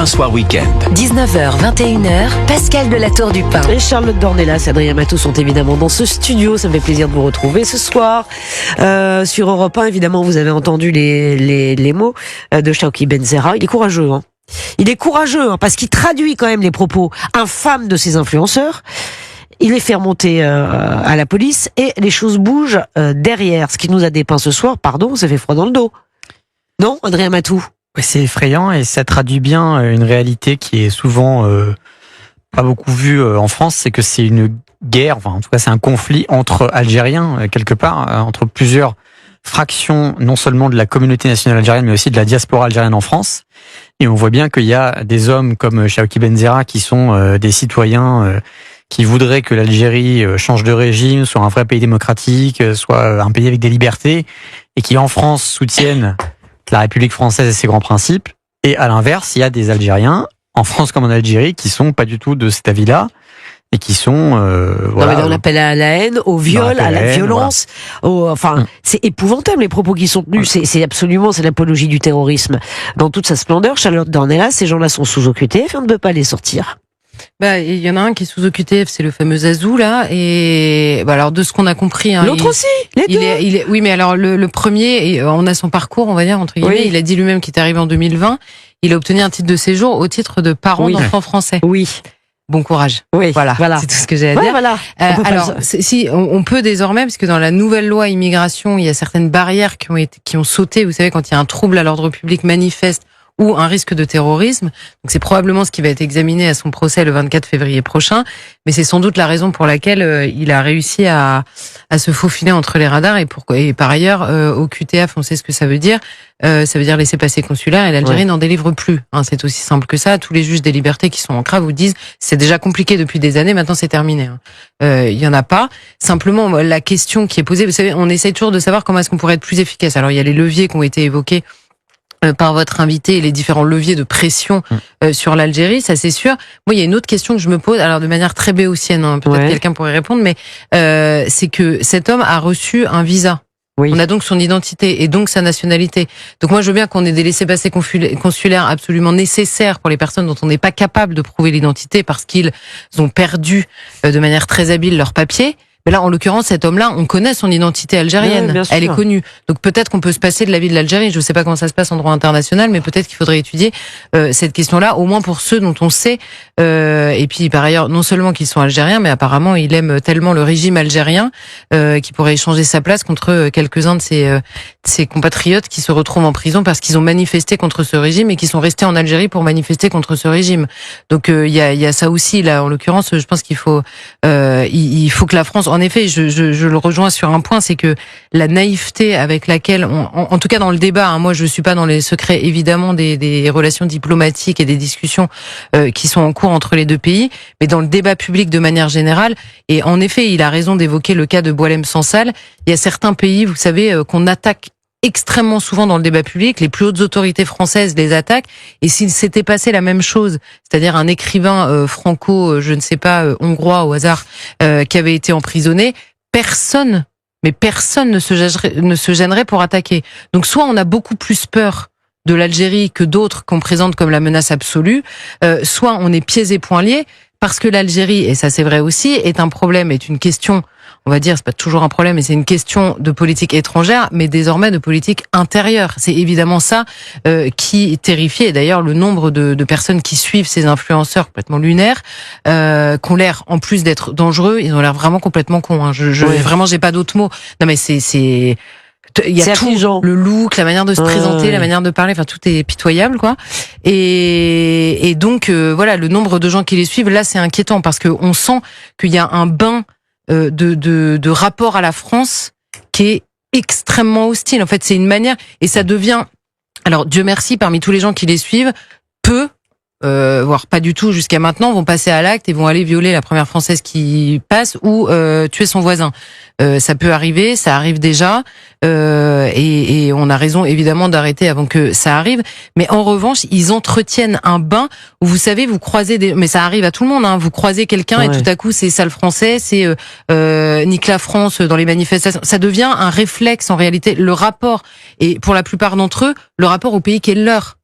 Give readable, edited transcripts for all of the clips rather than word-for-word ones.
Europe 1 Soir Week-end. 19h, 21h, Pascal de la Tour du Pin. Et Charlotte Dornelas, Adrien Matou sont évidemment dans ce studio. Ça me fait plaisir de vous retrouver ce soir. Sur Europe 1, évidemment, vous avez entendu les mots de Chawki Benzerra. Il est courageux, hein. Il est courageux, hein, parce qu'il traduit quand même les propos infâmes de ces influenceurs. Il les fait remonter à la police et les choses bougent derrière. Ce qui nous a dépeint ce soir, pardon, ça fait froid dans le dos. Non, Adrien Matou? Oui, c'est effrayant et ça traduit bien une réalité qui est souvent pas beaucoup vue en France. C'est que c'est une guerre, enfin en tout cas c'est un conflit entre Algériens quelque part, entre plusieurs fractions, non seulement de la communauté nationale algérienne, mais aussi de la diaspora algérienne en France. Et on voit bien qu'il y a des hommes comme Chawki Benzerra qui sont des citoyens qui voudraient que l'Algérie change de régime, soit un vrai pays démocratique, soit un pays avec des libertés, et qui en France soutiennent la République française et ses grands principes. Et à l'inverse, il y a des Algériens, en France comme en Algérie, qui sont pas du tout de cet avis-là, et qui sont voilà. Non, mais on appelle à la haine, au viol, à la violence. Voilà. C'est épouvantable les propos qui sont tenus. C'est absolument, c'est l'apologie du terrorisme dans toute sa splendeur. Charlotte Dornelas, ces gens-là sont sous OQTF, on ne peut pas les sortir. Il y en a un qui est sous OQTF, c'est le fameux Azou là, et alors de ce qu'on a compris, hein, l'autre aussi, les deux. Oui, mais alors le premier, on a son parcours, on va dire entre guillemets. Oui. Il a dit lui-même qu'il est arrivé en 2020. Il a obtenu un titre de séjour au titre de parent d'enfants français. Oui. Bon courage. Oui, voilà. C'est tout ce que j'ai à dire. Voilà. Alors, si on peut désormais, parce que dans la nouvelle loi immigration, il y a certaines barrières qui ont sauté. Vous savez, quand il y a un trouble à l'ordre public manifeste ou un risque de terrorisme. Donc c'est probablement ce qui va être examiné à son procès le 24 février prochain. Mais c'est sans doute la raison pour laquelle il a réussi à se faufiler entre les radars. Et par ailleurs, au QTF, on sait ce que ça veut dire. Ça veut dire laisser-passer consulaire, et l'Algérie n'en délivre plus. Hein, c'est aussi simple que ça. Tous les juges des libertés qui sont en CRA vous disent c'est déjà compliqué depuis des années, maintenant c'est terminé. Il y en a pas. Simplement, la question qui est posée, vous savez, on essaye toujours de savoir comment est-ce qu'on pourrait être plus efficace. Alors il y a les leviers qui ont été évoqués par votre invité et les différents leviers de pression sur l'Algérie, ça c'est sûr. Moi, il y a une autre question que je me pose, alors de manière très béotienne, hein, peut-être quelqu'un pourrait répondre, mais c'est que cet homme a reçu un visa. Oui. On a donc son identité et donc sa nationalité. Donc moi, je veux bien qu'on ait des laissez-passer consulaires absolument nécessaires pour les personnes dont on n'est pas capable de prouver l'identité parce qu'ils ont perdu de manière très habile leurs papiers. Mais là, en l'occurrence, cet homme-là, on connaît son identité algérienne. Oui, elle est connue. Donc peut-être qu'on peut se passer de l'avis de l'Algérie. Je ne sais pas comment ça se passe en droit international, mais peut-être qu'il faudrait étudier cette question-là, au moins pour ceux dont on sait. Et puis par ailleurs, non seulement qu'ils sont algériens, mais apparemment il aime tellement le régime algérien qu'il pourrait échanger sa place contre quelques-uns de ses compatriotes qui se retrouvent en prison parce qu'ils ont manifesté contre ce régime et qui sont restés en Algérie pour manifester contre ce régime. Donc il y a ça aussi là. En l'occurrence, je pense qu'il faut il faut que la France. En effet, je le rejoins sur un point, c'est que la naïveté avec laquelle, en tout cas dans le débat, hein, moi je suis pas dans les secrets évidemment des relations diplomatiques et des discussions qui sont en cours entre les deux pays, mais dans le débat public de manière générale, et en effet, il a raison d'évoquer le cas de Boualem Sansal. Il y a certains pays, vous savez, qu'on attaque extrêmement souvent dans le débat public, les plus hautes autorités françaises les attaquent, et s'il s'était passé la même chose, c'est-à-dire un écrivain franco, je ne sais pas, hongrois au hasard, qui avait été emprisonné, personne ne se gênerait pour attaquer. Donc soit on a beaucoup plus peur de l'Algérie que d'autres qu'on présente comme la menace absolue, soit on est pieds et poings liés, parce que l'Algérie, et ça c'est vrai aussi, est un problème, est une question, on va dire, c'est pas toujours un problème, mais c'est une question de politique étrangère, mais désormais de politique intérieure. C'est évidemment ça qui terrifie. Et d'ailleurs, le nombre de personnes qui suivent ces influenceurs complètement lunaires, qui ont l'air, en plus d'être dangereux, ils ont l'air vraiment complètement cons. Hein. Vraiment, j'ai pas d'autres mots. Non, mais c'est il y a tout, le look, la manière de se présenter, la manière de parler, enfin tout est pitoyable quoi. Et donc voilà, le nombre de gens qui les suivent là, c'est inquiétant parce que on sent qu'il y a un bain de rapport à la France qui est extrêmement hostile. En fait, c'est une manière, et ça devient, alors Dieu merci, parmi tous les gens qui les suivent, peu, voire pas du tout jusqu'à maintenant, vont passer à l'acte et vont aller violer la première Française qui passe ou tuer son voisin. Ça peut arriver, ça arrive déjà, et on a raison évidemment d'arrêter avant que ça arrive. Mais en revanche, ils entretiennent un bain où vous savez, vous croisez mais ça arrive à tout le monde, hein, vous croisez quelqu'un et tout à coup c'est sale français, c'est nique la France dans les manifestations. Ça devient un réflexe en réalité, le rapport, et pour la plupart d'entre eux, le rapport au pays qui est le leur.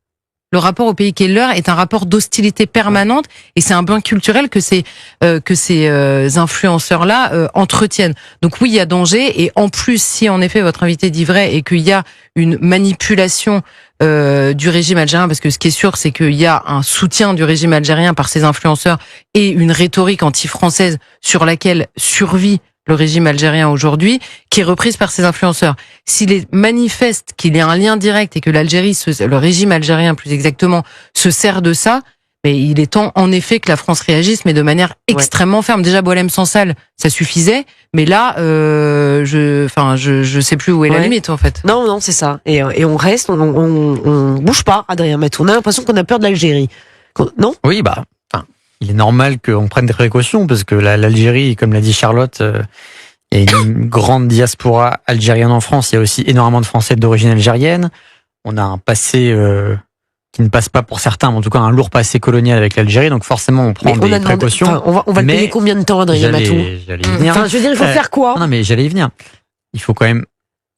le rapport au pays qui est leur est un rapport d'hostilité permanente, et c'est un bien culturel que ces influenceurs-là entretiennent. Donc oui, il y a danger, et en plus, si en effet votre invité dit vrai et qu'il y a une manipulation du régime algérien, parce que ce qui est sûr, c'est qu'il y a un soutien du régime algérien par ces influenceurs et une rhétorique anti-française sur laquelle survit le régime algérien aujourd'hui, qui est reprise par ces influenceurs. S'il est manifeste qu'il y a un lien direct et que le régime algérien plus exactement, se sert de ça, mais il est temps en effet que la France réagisse, mais de manière extrêmement ferme. Déjà, Boualem Sansal, ça suffisait, mais là, je sais plus où est la limite en fait. Non, c'est ça. Et on reste, on bouge pas, Adrien Matou. On a l'impression qu'on a peur de l'Algérie. Non ? Oui, il est normal qu'on prenne des précautions parce que l'Algérie, comme l'a dit Charlotte, il y a une grande diaspora algérienne en France. Il y a aussi énormément de Français d'origine algérienne. On a un passé qui ne passe pas pour certains, mais en tout cas un lourd passé colonial avec l'Algérie. Donc forcément, on prend des précautions. On va le payer combien de temps, Adrien Matou ? J'allais y venir. Je veux dire, il faut faire quoi ? Non, mais j'allais y venir. Il faut quand même.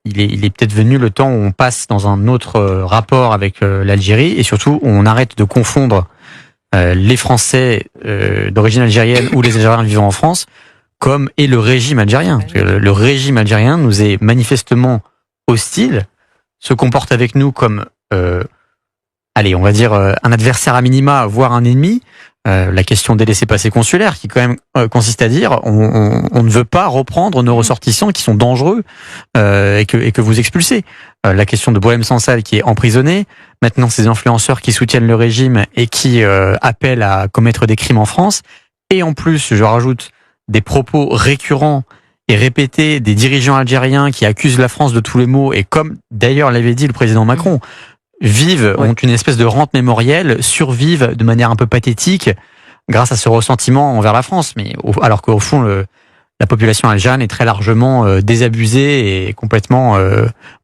Il est peut-être venu le temps où on passe dans un autre rapport avec l'Algérie, et surtout où on arrête de confondre les Français d'origine algérienne ou les Algériens vivant en France et le régime algérien. Parce que le régime algérien nous est manifestement hostile, se comporte avec nous comme, on va dire un adversaire à minima, voire un ennemi. La question des laissez-passer consulaires, qui quand même consiste à dire on ne veut pas reprendre nos ressortissants qui sont dangereux et que vous expulsez. La question de Boualem Sansal qui est emprisonné, maintenant ces influenceurs qui soutiennent le régime et qui appellent à commettre des crimes en France, et en plus, je rajoute, des propos récurrents et répétés des dirigeants algériens qui accusent la France de tous les maux, et comme d'ailleurs l'avait dit le président Macron, ont une espèce de rente mémorielle, survivent de manière un peu pathétique grâce à ce ressentiment envers la France. Mais alors qu'au fond, la population algérienne est très largement désabusée et complètement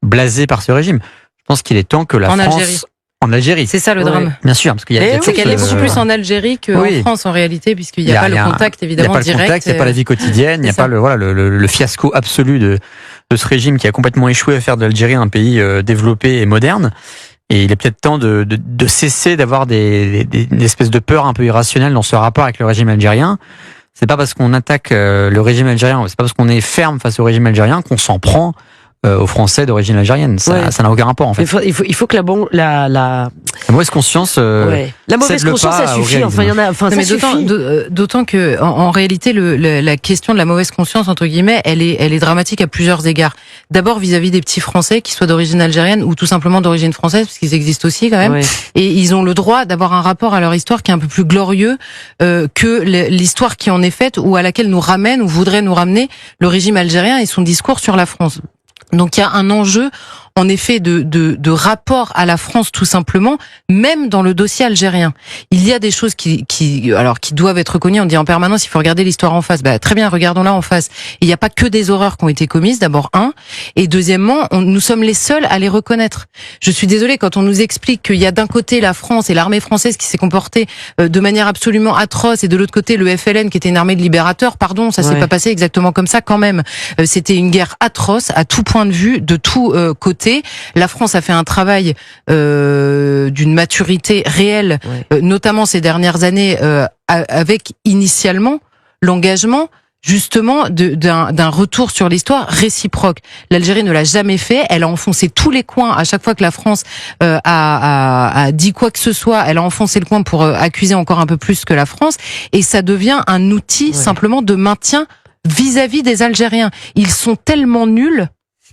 blasée par ce régime. Je pense qu'il est temps que la France... En Algérie. C'est ça le drame. Bien sûr, parce qu'il y a c'est qu'elle est beaucoup plus en Algérie qu'en France en réalité, puisqu'il n'y a pas le contact évidemment direct. Il n'y a pas le contact, il n'y a pas la vie quotidienne, il n'y a pas le fiasco absolu de ce régime qui a complètement échoué à faire de l'Algérie un pays développé et moderne. Et il est peut-être temps de cesser d'avoir des espèces de peur un peu irrationnelles dans ce rapport avec le régime algérien. C'est pas parce qu'on attaque le régime algérien, c'est pas parce qu'on est ferme face au régime algérien qu'on s'en prend aux Français d'origine algérienne. Ça n'a aucun rapport en fait. Il faut que la mauvaise conscience. La mauvaise conscience, ça suffit. Enfin, il y en a. Enfin, ça suffit. D'autant que en réalité, la question de la mauvaise conscience entre guillemets, elle est dramatique à plusieurs égards. D'abord vis-à-vis des petits Français, qui soient d'origine algérienne ou tout simplement d'origine française, parce qu'ils existent aussi quand même. Et ils ont le droit d'avoir un rapport à leur histoire qui est un peu plus glorieux que l'histoire qui en est faite, ou à laquelle nous ramène ou voudrait nous ramener le régime algérien et son discours sur la France. Donc il y a un enjeu en effet de rapport à la France tout simplement, même dans le dossier algérien. Il y a des choses qui doivent être reconnues. On dit en permanence il faut regarder l'histoire en face. Très bien, regardons-la en face. Il n'y a pas que des horreurs qui ont été commises, d'abord et deuxièmement, nous sommes les seuls à les reconnaître. Je suis désolée quand on nous explique qu'il y a d'un côté la France et l'armée française qui s'est comportée de manière absolument atroce, et de l'autre côté le FLN qui était une armée de libérateurs. Pardon, ça s'est pas passé exactement comme ça quand même. C'était une guerre atroce à tout point de vue, de tout côté. La France a fait un travail d'une maturité réelle, notamment ces dernières années, avec initialement l'engagement justement d'un retour sur l'histoire réciproque. L'Algérie ne l'a jamais fait. Elle a enfoncé tous les coins à chaque fois que la France a dit quoi que ce soit. Elle a enfoncé le coin pour accuser encore un peu plus que la France, et ça devient un outil simplement de maintien vis-à-vis des Algériens. Ils sont tellement nuls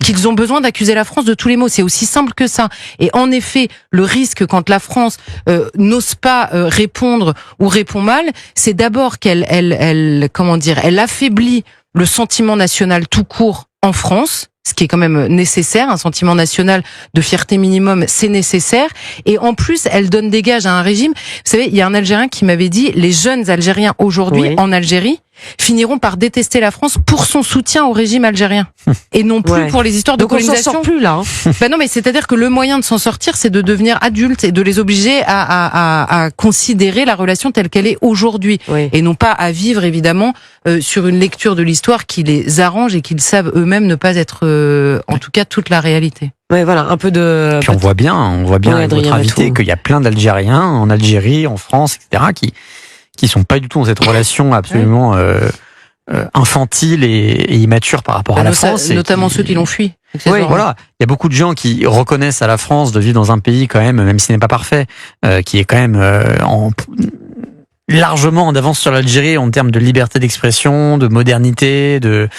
qu'ils ont besoin d'accuser la France de tous les maux. C'est aussi simple que ça. Et en effet, le risque quand la France n'ose pas répondre ou répond mal, c'est d'abord qu'elle affaiblit le sentiment national tout court en France, ce qui est quand même nécessaire. Un sentiment national de fierté minimum, c'est nécessaire. Et en plus, elle donne des gages à un régime. Vous savez, il y a un Algérien qui m'avait dit, les jeunes Algériens aujourd'hui en Algérie, finiront par détester la France pour son soutien au régime algérien et non plus Ouais. pour les histoires de Donc on s'en colonisation. sort plus là. Hein. Ben non, mais c'est-à-dire que le moyen de s'en sortir, c'est de devenir adulte et de les obliger à considérer la relation telle qu'elle est aujourd'hui. Oui. Et non pas à vivre, évidemment, sur une lecture de l'histoire qui les arrange et qu'ils savent eux-mêmes ne pas être, en tout cas, toute la réalité. Ouais, voilà, un peu de. Puis on voit bien Ouais, avec votre Adrien invité Matou. qu'il y a plein d'Algériens en Algérie, en France, etc., qui sont pas du tout dans cette relation absolument infantile et immature par rapport à la France. Et Notamment qui- ceux qui l'ont fui. Oui, accessoirement. Voilà, il y a beaucoup de gens qui reconnaissent à la France de vivre dans un pays quand même s'il n'est pas parfait, qui est quand même largement en avance sur l'Algérie en termes de liberté d'expression, de modernité, de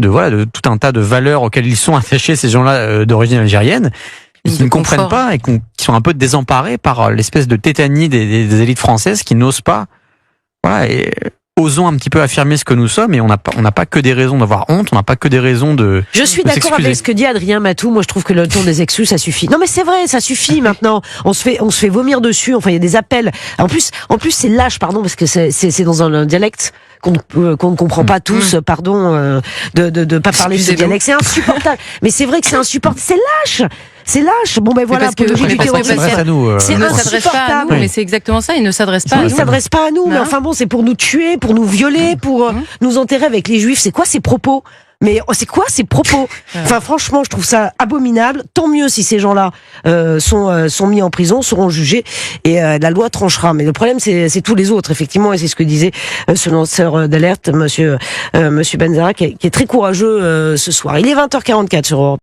tout un tas de valeurs auxquelles ils sont attachés, ces gens-là d'origine algérienne, et qui De ne comprennent confort. pas et qui sont un peu désemparés par l'espèce de tétanie des élites françaises qui n'osent pas. Voilà, et osons un petit peu affirmer ce que nous sommes, et on n'a pas que des raisons d'avoir honte, on n'a pas que des raisons de. Je suis de d'accord s'excuser. avec ce que dit Adrien Matou. Moi, je trouve que le ton des excuses, ça suffit. Non, mais c'est vrai, ça suffit maintenant. On se fait vomir dessus. Enfin, il y a des appels. En plus, c'est lâche, pardon, parce que c'est dans un dialecte qu'on ne comprend pas tous. Pardon de pas parler de ce Excusez-nous. dialecte. C'est insupportable. Mais c'est vrai que c'est insupportable. C'est lâche. C'est lâche. Bon, ben voilà. parce que- apologie mais du parce que- terrorisme. Ça s'adresse à nous. C'est Il ne s'adresse pas à nous, insupportable. mais c'est exactement ça. Il ne s'adresse pas à Il nous. ne s'adresse pas à nous, mais Non. enfin bon, c'est pour nous tuer, pour nous violer, pour nous enterrer avec les juifs. C'est quoi ces propos? Mais c'est quoi ces propos? Enfin, franchement, je trouve ça abominable. Tant mieux si ces gens-là sont mis en prison, seront jugés, et la loi tranchera. Mais le problème, c'est tous les autres, effectivement, et c'est ce que disait ce lanceur d'alerte, Monsieur Benzara, qui est très courageux ce soir. Il est 20h44 sur Europe.